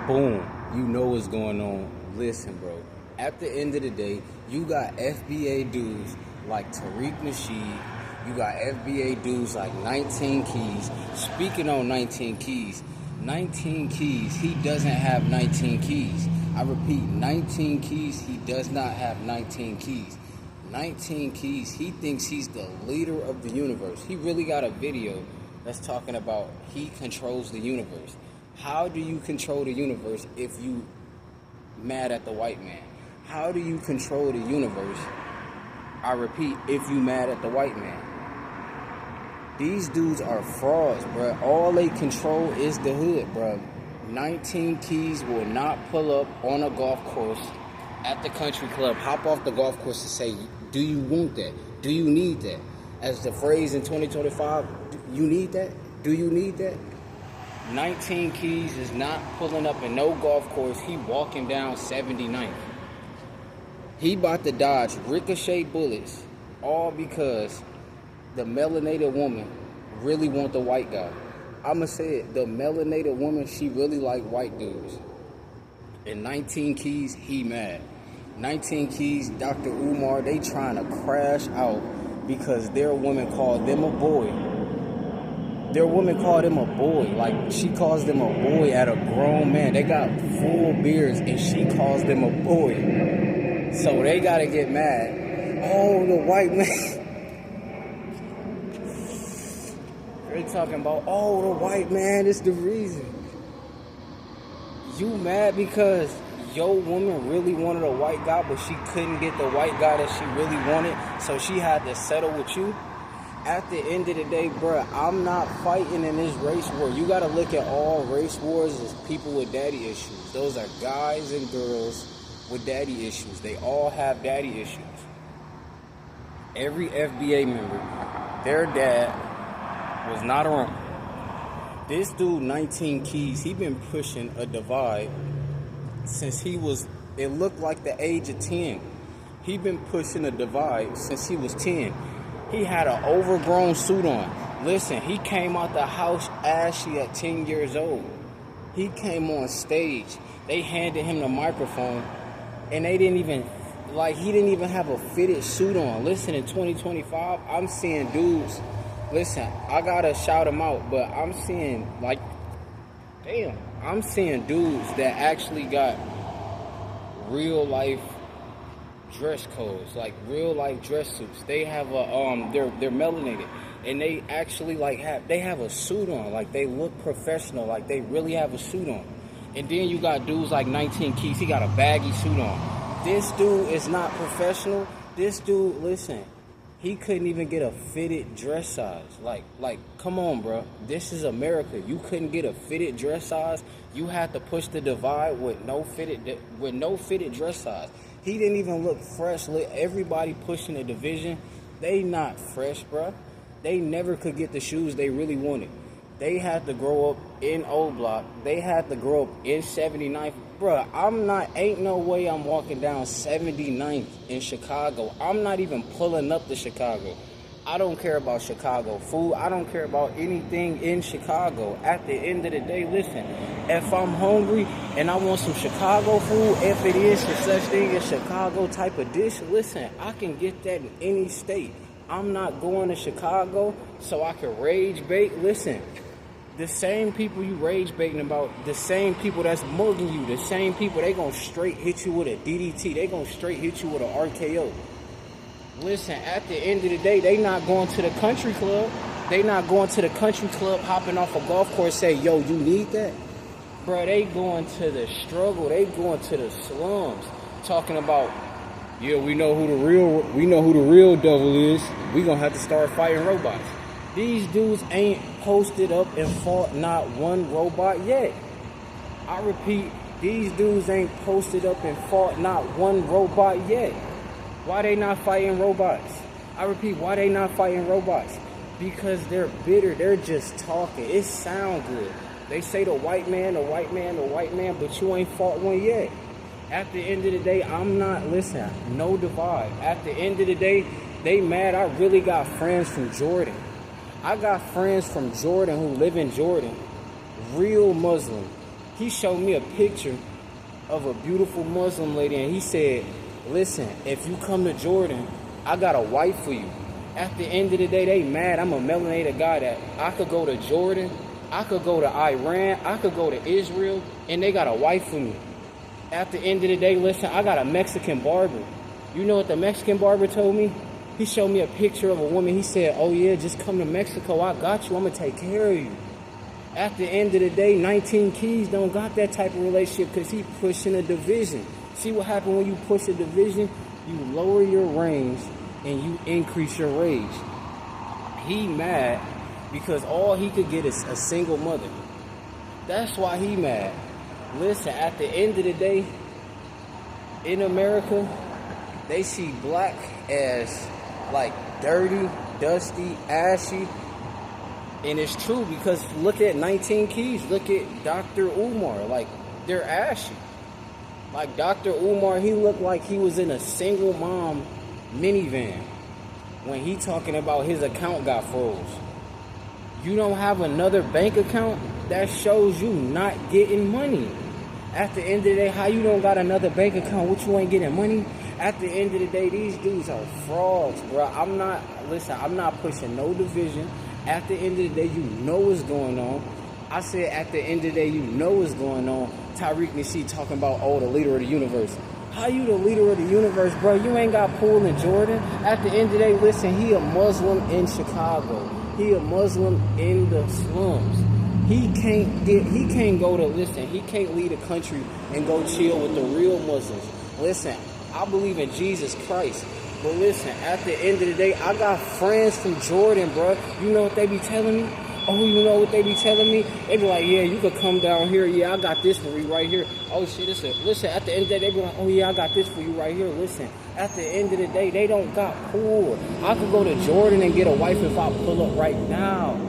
Boom. You know what's going on. Listen, bro. At the end of the day, you got FBA dudes like Tariq Nasheed. You got FBA dudes like 19 Keys. Speaking on 19 Keys, 19 Keys, he doesn't have 19 keys. I repeat, 19 Keys, he does not have 19 keys. 19 Keys, he thinks he's the leader of the universe. He really got a video that's talking about he controls the universe. How do you control the universe if you mad at the white man? How do you control the universe, I repeat, if you mad at the white man? These dudes are frauds, bro. All they control is the hood, bro. 19 Keys will not pull up on a golf course at the country club, hop off the golf course and say, do you want that? Do you need that? As the phrase in 2025, you need that? Do you need that? 19 Keys is not pulling up in no golf course. He walking down 79th. He about to dodge ricochet bullets, all because the melanated woman really want the white guy. I'ma say it, the melanated woman, she really like white dudes. And 19 Keys, he mad. 19 Keys, Dr. Umar, they trying to crash out because their woman called them a boy. Their woman called him a boy. Like, she calls them a boy at a grown man. They got full beards and she calls them a boy. So they gotta get mad. Oh, the white man. They talking about, oh, the white man is the reason. You mad because your woman really wanted a white guy, but she couldn't get the white guy that she really wanted, so she had to settle with you? At the end of the day, bruh, I'm not fighting in this race war. You gotta look at all race wars as people with daddy issues. Those are guys and girls with daddy issues. They all have daddy issues. Every FBA member, their dad was not around. This dude, 19 Keys, he been pushing a divide since he was, it looked like the age of 10. He been pushing a divide since he was 10. He had an overgrown suit on. Listen, he came out the house ashy at 10 years old. He came on stage. They handed him the microphone, and they didn't even, like, he didn't even have a fitted suit on. Listen, in 2025, I'm seeing dudes, listen, I gotta shout them out, but I'm seeing, like, damn, I'm seeing dudes that actually got real life dress codes, like real life dress suits. They have a they're melanated, and they actually like have a suit on, like they look professional, like they really have a suit on. And then you got dudes like 19 Keys, he got a baggy suit on. This dude is not professional. This dude, listen, he couldn't even get a fitted dress size. Like, come on, bro. This is America. You couldn't get a fitted dress size. You had to push the divide with no fitted dress size. He didn't even look fresh. Everybody pushing the division, they not fresh, bro. They never could get the shoes they really wanted. They had to grow up in O Block. They had to grow up in 79th. Bruh, ain't no way I'm walking down 79th in Chicago. I'm not even pulling up to Chicago. I don't care about Chicago food. I don't care about anything in Chicago. At the end of the day, listen, if I'm hungry and I want some Chicago food, if it is such thing as Chicago type of dish, listen, I can get that in any state. I'm not going to Chicago so I can rage bait. Listen, the same people you rage baiting about, the same people that's mugging you, the same people, they gonna straight hit you with a DDT. They gonna straight hit you with an RKO. Listen, at the end of the day, they not going to the country club. They not going to the country club, hopping off a golf course, say, yo, you need that? Bro, they going to the struggle. They going to the slums, talking about, yeah, we know who the real devil is. We gonna have to start fighting robots. These dudes ain't posted up and fought not one robot yet. I repeat, these dudes ain't posted up and fought not one robot yet. Why they not fighting robots? I repeat, why they not fighting robots? Because they're bitter. They're just talking. It sound good. They say the white man, but you ain't fought one yet. At the end of the day, I'm not, listen, no divide. At the end of the day, they mad. I really got friends from Jordan. I got friends from Jordan who live in Jordan. Real Muslim. He showed me a picture of a beautiful Muslim lady, and he said, listen, if you come to Jordan, I got a wife for you. At the end of the day, they mad. I'm a melanated guy that I could go to Jordan, I could go to Iran, I could go to Israel, and they got a wife for me. At the end of the day, listen, I got a Mexican barber. You know what the Mexican barber told me? He showed me a picture of a woman. He said, oh yeah, just come to Mexico. I got you. I'm going to take care of you. At the end of the day, 19 Keys don't got that type of relationship because he pushing a division. See what happens when you push a division? You lower your range and you increase your rage. He mad because all he could get is a single mother. That's why he mad. Listen, at the end of the day, in America, they see black as like dirty, dusty, ashy. And it's true because look at 19 Keys, look at Dr. Umar, like they're ashy. Like Dr. Umar, he looked like he was in a single mom minivan when he talking about his account got froze. You don't have another bank account? That shows you not getting money. At the end of the day, how you don't got another bank account? What, you ain't getting money? At the end of the day, these dudes are frauds, bro. I'm not pushing no division. At the end of the day, you know what's going on. I said at the end of the day, you know what's going on. Tariq Nasheed talking about, oh, the leader of the universe. How you the leader of the universe, bro? You ain't got pool in Jordan. At the end of the day, listen, he a Muslim in Chicago. He a Muslim in the slums. He can't go to, listen, he can't lead a country and go chill with the real Muslims. Listen, I believe in Jesus Christ. But listen, at the end of the day, I got friends from Jordan, bro. You know what they be telling me? Oh, you know what they be telling me? They be like, yeah, you could come down here. Yeah, I got this for you right here. Oh, shit, listen, at the end of the day, they be like, oh, yeah, I got this for you right here. Listen, at the end of the day, they don't got pool. I could go to Jordan and get a wife if I pull up right now.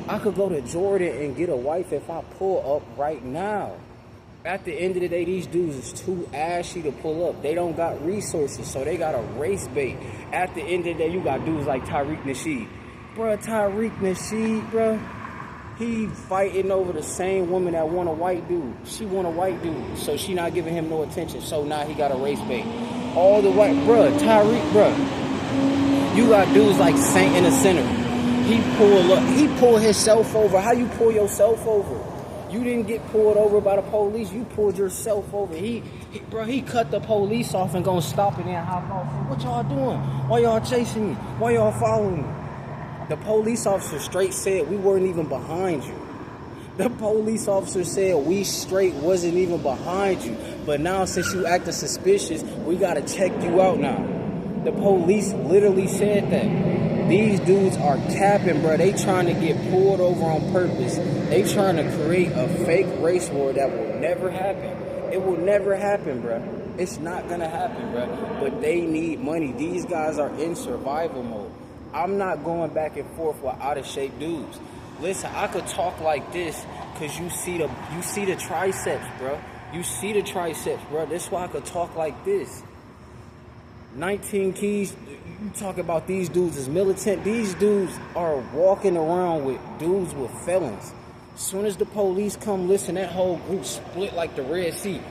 I could go to Jordan and get a wife if I pull up right now. At the end of the day, these dudes is too ashy to pull up. They don't got resources, so they got a race bait. At the end of the day, you got dudes like Tariq Nasheed. Bruh, Tariq Nasheed, bruh, he fighting over the same woman that want a white dude. She want a white dude, so she not giving him no attention. So now he got a race bait. All the white, bruh, Tariq, bruh, you got dudes like Saint in the center. He pulled himself over. How you pull yourself over? You didn't get pulled over by the police. You pulled yourself over. He cut the police off and gonna stop it and hop off. What y'all doing? Why y'all chasing me? Why y'all following me? The police officer straight said we weren't even behind you. The police officer said we straight wasn't even behind you. But now since you acting suspicious, we gotta check you out now. The police literally said that. These dudes are capping, bro. They trying to get pulled over on purpose. They trying to create a fake race war that will never happen. It will never happen, bro. It's not going to happen, bro. But they need money. These guys are in survival mode. I'm not going back and forth with out-of-shape dudes. Listen, I could talk like this because you see the triceps, bro. You see the triceps, bro. That's why I could talk like this. 19 Keys, you talk about these dudes as militant. These dudes are walking around with dudes with felons. As soon as the police come, listen, that whole group split like the Red Sea.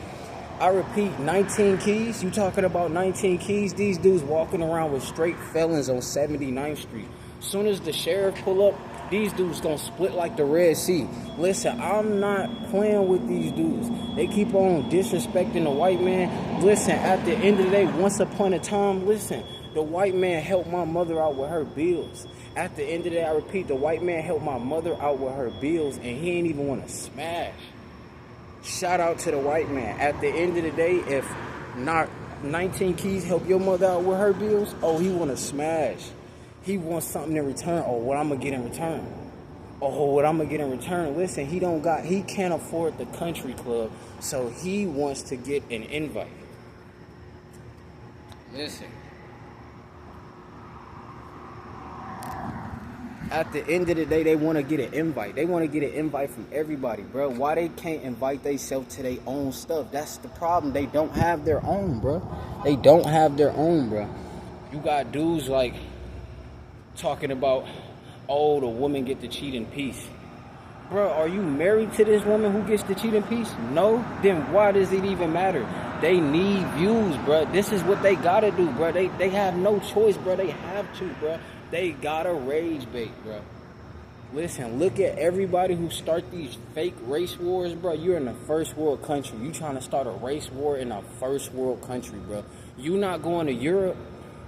I repeat, 19 Keys, you talking about 19 Keys, these dudes walking around with straight felons on 79th Street. As soon as the sheriff pull up, these dudes gonna split like the Red Sea. Listen, I'm not playing with these dudes. They keep on disrespecting the white man. Listen, at the end of the day, once upon a time, listen, the white man helped my mother out with her bills. At the end of the day, I repeat, the white man helped my mother out with her bills, and he ain't even want to smash. Shout out to the white man. At the end of the day, if not 19 Keys help your mother out with her bills, oh, he want to smash. He wants something in return. Oh, what I'm going to get in return? Oh, what I'm going to get in return? Listen, he can't afford the country club, so he wants to get an invite. Listen. At the end of the day, they want to get an invite. They want to get an invite from everybody, bro. Why they can't invite themselves to their own stuff? That's the problem. They don't have their own, bro. They don't have their own, bro. You got dudes like talking about, oh, the women get to cheat in peace. Bro, are you married to this woman who gets the cheating piece? No? Then why does it even matter? They need views, bro. This is what they gotta do, bro. They have no choice, bro. They have to, bro. They gotta rage bait, bro. Listen, look at everybody who start these fake race wars, bro. You're in a first world country. You trying to start a race war in a first world country, bro. You not going to Europe?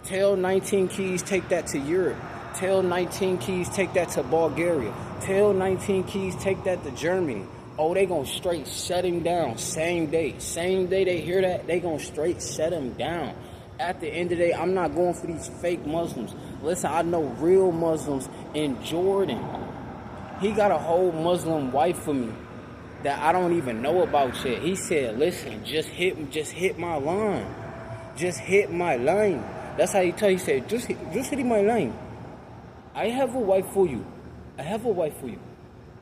Tell 19 Keys take that to Europe. Tell 19 Keys take that to Bulgaria. Tell 19 Keys take that to Germany. Oh, they gonna straight shut him down same day. Same day they hear that, they gonna straight shut him down. At the end of the day, I'm not going for these fake Muslims. Listen, I know real Muslims in Jordan. He got a whole Muslim wife for me that I don't even know about yet. He said, listen, just hit my line. Just hit my line. That's how he told. He said, just hit my line. I have a wife for you. I have a wife for you.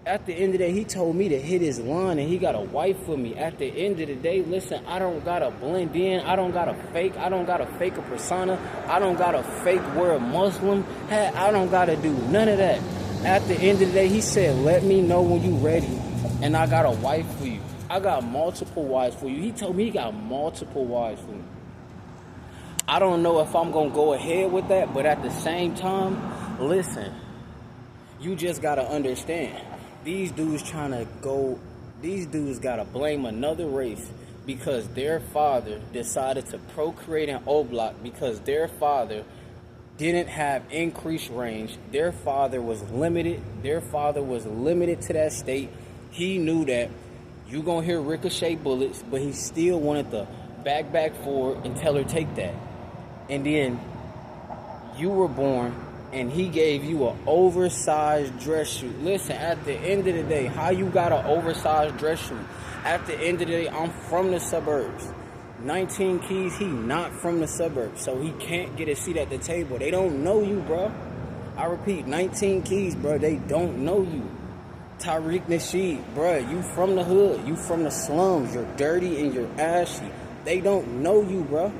At the end of the day, he told me to hit his line, and he got a wife for me. At the end of the day, listen, I don't gotta blend in. I don't gotta fake a persona. I don't gotta fake wear a Muslim hat. I don't gotta do none of that. At the end of the day, he said, let me know when you ready, and I got a wife for you. I got multiple wives for you. He told me he got multiple wives for me. I don't know if I'm gonna go ahead with that, but at the same time, listen, you just gotta understand. These dudes gotta blame another race because their father decided to procreate in O-Block because their father didn't have increased range. Their father was limited. Their father was limited to that state. He knew that you gonna hear ricochet bullets, but he still wanted to back forward and tell her take that. And then you were born and he gave you an oversized dress shoot. Listen, at the end of the day, how you got an oversized dress shoot? At the end of the day, I'm from the suburbs. 19 Keys, he not from the suburbs, so he can't get a seat at the table. They don't know you, bro. I repeat, 19 Keys, bro, they don't know you. Tariq Nasheed, bro, you from the hood. You from the slums. You're dirty and you're ashy. They don't know you, bro.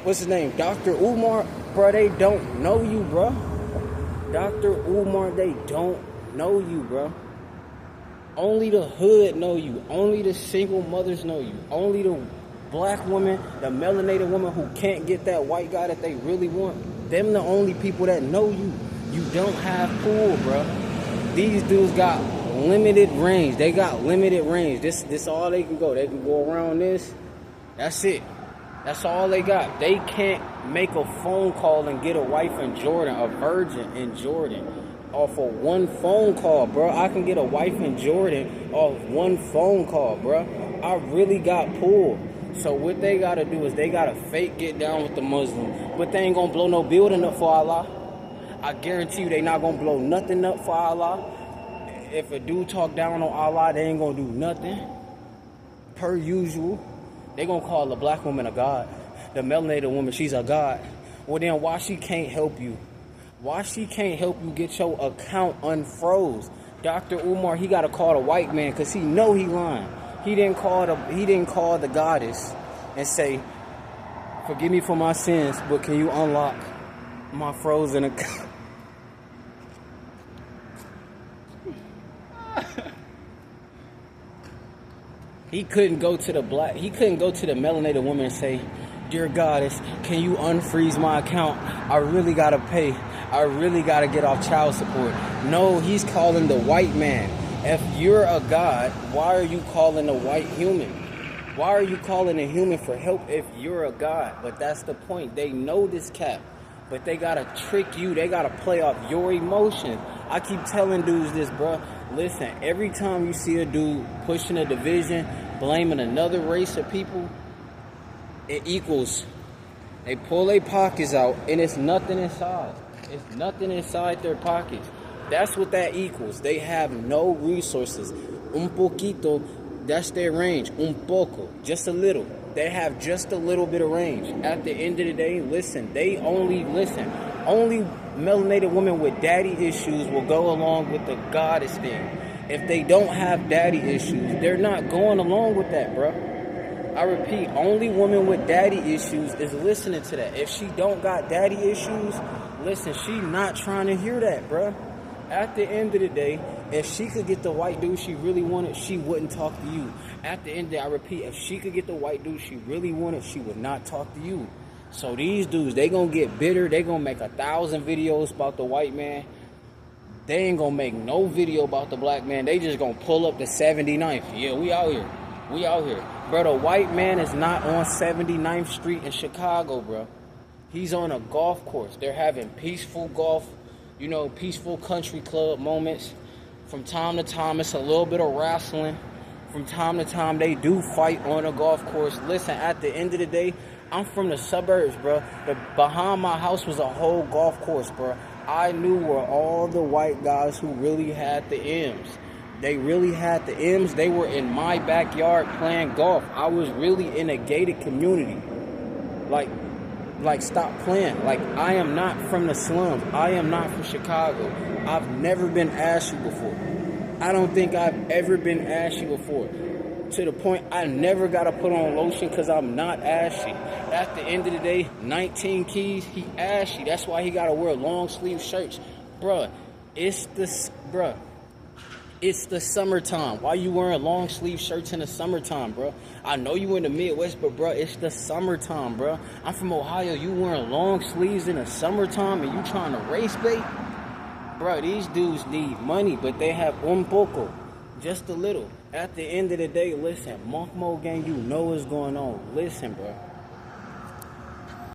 What's his name? Dr. Umar, bro, they don't know you, bro. Dr. Umar, they don't know you, bro. Only the hood know you. Only the single mothers know you. Only the black woman, the melanated woman who can't get that white guy that they really want. Them the only people that know you. You don't have pull, bro. These dudes got limited range. They got limited range. This all they can go. They can go around this. That's it. That's all they got. They can't make a phone call and get a wife in Jordan, a virgin in Jordan, off of one phone call, bro. I can get a wife in Jordan off one phone call, bro. I really got pulled. So what they got to do is they got to fake get down with the Muslim, but they ain't going to blow no building up for Allah. I guarantee you they not going to blow nothing up for Allah. If a dude talk down on Allah, they ain't going to do nothing. Per usual. They gonna call the black woman a god. The melanated woman, she's a god. Well then why she can't help you? Why she can't help you get your account unfroze? Dr. Umar, he gotta call the white man because he know he lying. He didn't call the goddess and say, forgive me for my sins, but can you unlock my frozen account? He couldn't go to the melanated woman and say, dear goddess, can you unfreeze my account? I really gotta pay. I really gotta get off child support. No, he's calling the white man. If you're a god, why are you calling a white human? Why are you calling a human for help if you're a god? But that's the point. They know this cap. But they gotta trick you. They gotta play off your emotions. I keep telling dudes this, bro. Listen, every time you see a dude pushing a division, blaming another race of people, it equals. They pull their pockets out and it's nothing inside. It's nothing inside their pockets. That's what that equals. They have no resources. Un poquito, that's their range. Un poco, just a little. They have just a little bit of range. At the end of the day, listen, only melanated women with daddy issues will go along with the goddess thing. If they don't have daddy issues, they're not going along with that, bro. I repeat, only woman with daddy issues is listening to that. If she don't got daddy issues, listen, she not trying to hear that, bro. At the end of the day, if she could get the white dude she really wanted, she wouldn't talk to you. At the end of the day, I repeat, if she could get the white dude she really wanted, she would not talk to you. So these dudes, they gonna get bitter. They gonna make 1,000 videos about the white man. They ain't gonna make no video about the black man. They just gonna pull up the 79th. Yeah, we out here. We out here. Bro, the white man is not on 79th Street in Chicago, bro. He's on a golf course. They're having peaceful golf, you know, peaceful country club moments. From time to time, it's a little bit of wrestling. From time to time, they do fight on a golf course. Listen, at the end of the day, I'm from the suburbs, bro. Behind my house was a whole golf course, bro. I knew where all the white guys who really had the M's. They really had the M's. They were in my backyard playing golf. I was really in a gated community. Like, stop playing. Like, I am not from the slums. I am not from Chicago. I've never been ashy before. I don't think I've ever been ashy before. To the point I never got to put on lotion because I'm not ashy. At the end of the day, 19 Keys, he ashy. That's why he got to wear long sleeve shirts. Bruh, it's the summertime. Why you wearing long sleeve shirts in the summertime, bro? I know you in the Midwest, but bro, it's the summertime, bro. I'm from Ohio. You wearing long sleeves in the summertime and you trying to race bait? Bro, these dudes need money, but they have un poco. Just a little. At the end of the day, listen, Monk Mo Gang, you know what's going on. Listen, bro.